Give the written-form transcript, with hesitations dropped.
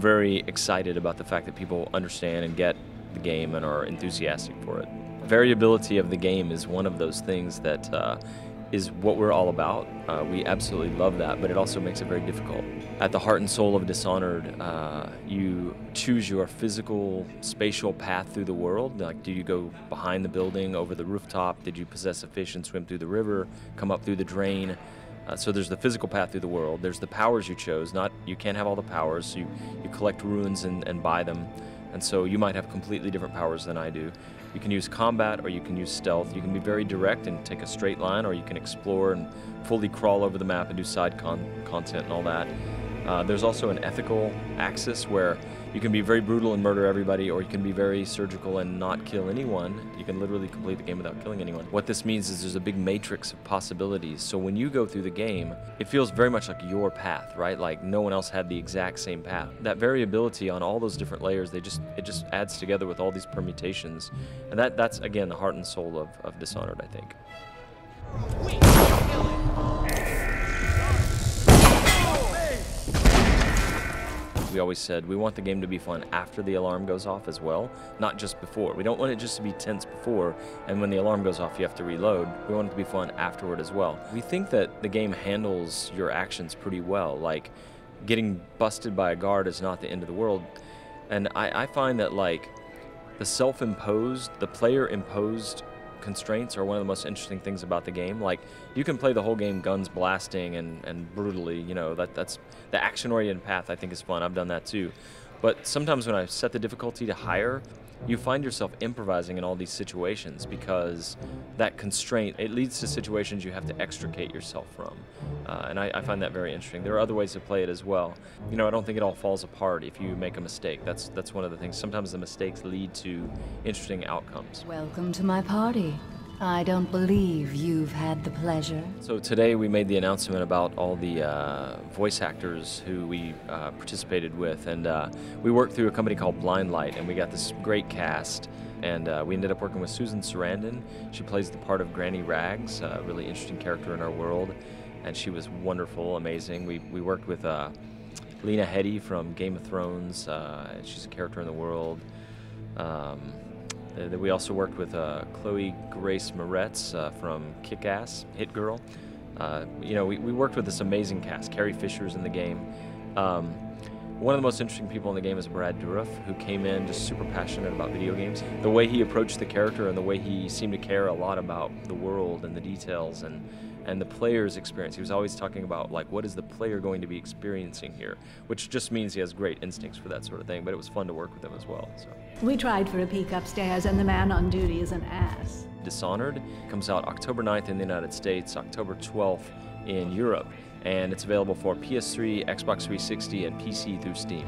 very excited about the fact that people understand and get the game and are enthusiastic for it. Variability of the game is one of those things that is what we're all about. We absolutely love that, but it also makes it very difficult. At the heart and soul of Dishonored, you choose your physical, spatial path through the world. Like, do you go behind the building, over the rooftop? Did you possess a fish and swim through the river, come up through the drain? So there's the physical path through the world. There's the powers you chose. You can't have all the powers, so you collect runes and buy them. And so you might have completely different powers than I do. You can use combat or you can use stealth. You can be very direct and take a straight line, or you can explore and fully crawl over the map and do side content and all that. There's also an ethical axis where you can be very brutal and murder everybody, or you can be very surgical and not kill anyone. You can literally complete the game without killing anyone. What this means is there's a big matrix of possibilities. So when you go through the game, it feels very much like your path, right? Like no one else had the exact same path. That variability on all those different layers, it just adds together with all these permutations. And that's again the heart and soul of Dishonored, I think. We always said we want the game to be fun after the alarm goes off as well, not just before. We don't want it just to be tense before, and when the alarm goes off you have to reload. We want it to be fun afterward as well. We think that the game handles your actions pretty well. Like, getting busted by a guard is not the end of the world. And I find that, like, the player-imposed constraints are one of the most interesting things about the game. Like, you can play the whole game guns blasting and brutally, you know, that's the action-oriented path. I think is fun. I've done that too. But sometimes when I set the difficulty to higher, you find yourself improvising in all these situations because that constraint, it leads to situations you have to extricate yourself from. And I find that very interesting. There are other ways to play it as well. You know, I don't think it all falls apart if you make a mistake. That's one of the things. Sometimes the mistakes lead to interesting outcomes. Welcome to my party. I don't believe you've had the pleasure. So today we made the announcement about all the voice actors who we participated with, and we worked through a company called Blind Light, and we got this great cast. And we ended up working with Susan Sarandon. She plays the part of Granny Rags, a really interesting character in our world, and she was wonderful, amazing. We worked with Lena Headey from Game of Thrones. She's a character in the world. We also worked with Chloe Grace Moretz from Kick-Ass, Hit Girl. You know, we worked with this amazing cast. Carrie Fisher's in the game. One of the most interesting people in the game is Brad Dourif, who came in just super passionate about video games. The way he approached the character and the way he seemed to care a lot about the world and the details and the player's experience. He was always talking about, like, what is the player going to be experiencing here, which just means he has great instincts for that sort of thing, but it was fun to work with him as well. So. We tried for a peek upstairs, and the man on duty is an ass. Dishonored comes out October 9th in the United States, October 12th in Europe, and it's available for PS3, Xbox 360, and PC through Steam.